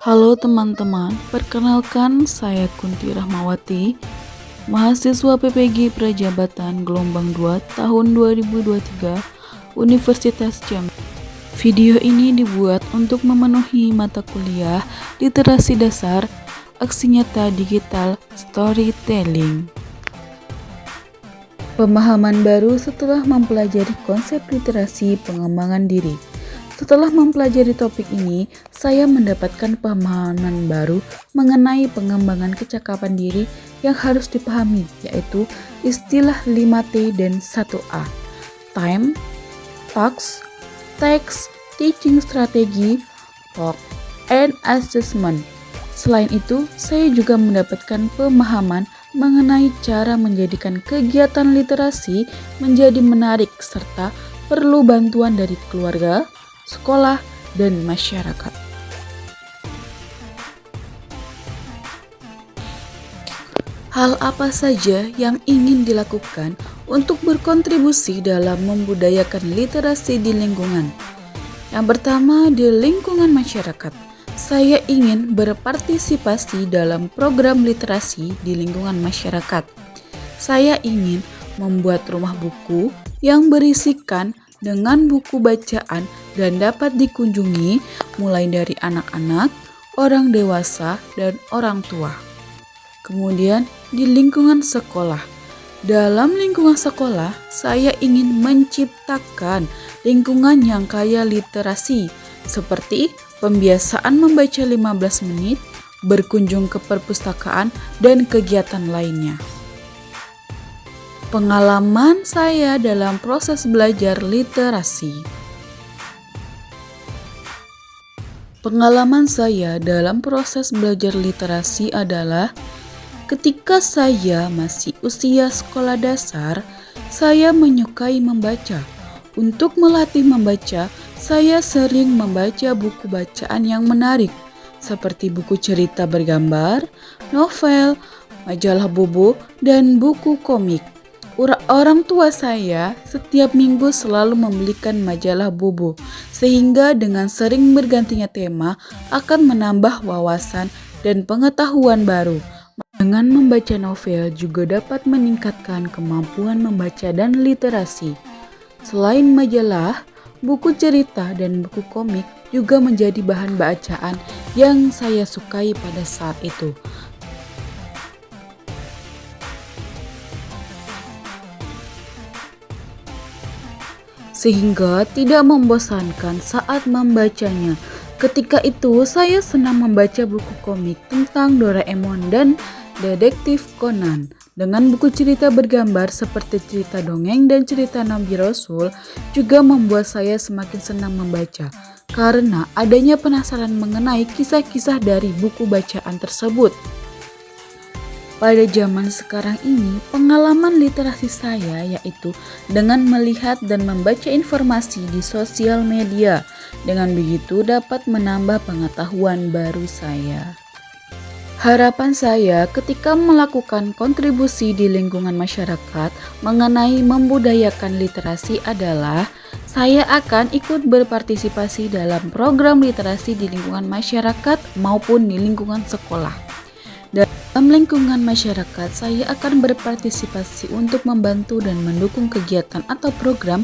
Halo teman-teman, perkenalkan saya Kunti Rahmawati, mahasiswa PPG Prajabatan Gelombang 2 tahun 2023 Universitas Jambi. Video ini dibuat untuk memenuhi mata kuliah Literasi Dasar, Aksi Nyata Digital, Storytelling. Pemahaman baru setelah mempelajari konsep literasi pengembangan diri. Setelah mempelajari topik ini, saya mendapatkan pemahaman baru mengenai pengembangan kecakapan diri yang harus dipahami, yaitu istilah 5T dan 1A. Time, Talks, Text, Teaching Strategy, Talk, and Assessment. Selain itu, saya juga mendapatkan pemahaman mengenai cara menjadikan kegiatan literasi menjadi menarik serta perlu bantuan dari keluarga, sekolah, dan masyarakat. Hal apa saja yang ingin dilakukan untuk berkontribusi dalam membudayakan literasi di lingkungan? Yang pertama, di lingkungan masyarakat. Saya ingin berpartisipasi dalam program literasi di lingkungan masyarakat. Saya ingin membuat rumah buku yang berisikan dengan buku bacaan dan dapat dikunjungi mulai dari anak-anak, orang dewasa, dan orang tua. Kemudian di lingkungan sekolah. Dalam lingkungan sekolah, saya ingin menciptakan lingkungan yang kaya literasi, seperti pembiasaan membaca 15 menit, berkunjung ke perpustakaan, dan kegiatan lainnya. Pengalaman saya dalam proses belajar literasi. Pengalaman saya dalam proses belajar literasi adalah ketika saya masih usia sekolah dasar, saya menyukai membaca. Untuk melatih membaca, saya sering membaca buku bacaan yang menarik, seperti buku cerita bergambar, novel, majalah bobo, dan buku komik. Orang tua saya setiap minggu selalu membelikan majalah bobo, sehingga dengan sering bergantinya tema akan menambah wawasan dan pengetahuan baru. Dengan membaca novel juga dapat meningkatkan kemampuan membaca dan literasi. Selain majalah, buku cerita dan buku komik juga menjadi bahan bacaan yang saya sukai pada saat itu. Sehingga tidak membosankan saat membacanya. Ketika itu saya senang membaca buku komik tentang Doraemon dan Detektif Conan. Dengan buku cerita bergambar seperti cerita dongeng dan cerita Nabi Rasul juga membuat saya semakin senang membaca karena adanya penasaran mengenai kisah-kisah dari buku bacaan tersebut. Pada zaman sekarang ini, pengalaman literasi saya yaitu dengan melihat dan membaca informasi di sosial media. Dengan begitu dapat menambah pengetahuan baru saya. Harapan saya ketika melakukan kontribusi di lingkungan masyarakat mengenai membudayakan literasi adalah saya akan ikut berpartisipasi dalam program literasi di lingkungan masyarakat maupun di lingkungan sekolah. Dalam lingkungan masyarakat, saya akan berpartisipasi untuk membantu dan mendukung kegiatan atau program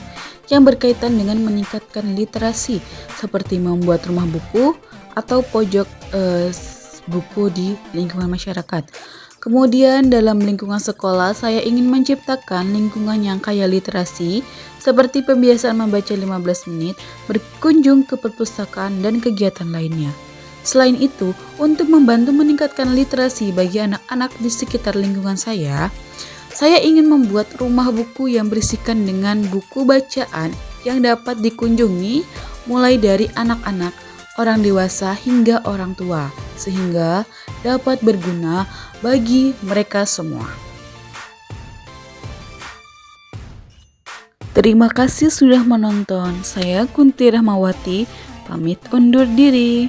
yang berkaitan dengan meningkatkan literasi, seperti membuat rumah buku atau pojok buku di lingkungan masyarakat. Kemudian dalam lingkungan sekolah, saya ingin menciptakan lingkungan yang kaya literasi, seperti pembiasaan membaca 15 menit, berkunjung ke perpustakaan, dan kegiatan lainnya. Selain itu, untuk membantu meningkatkan literasi bagi anak-anak di sekitar lingkungan saya ingin membuat rumah buku yang berisikan dengan buku bacaan yang dapat dikunjungi mulai dari anak-anak, orang dewasa hingga orang tua, sehingga dapat berguna bagi mereka semua. Terima kasih sudah menonton. Saya Kunti Rahmawati, pamit undur diri.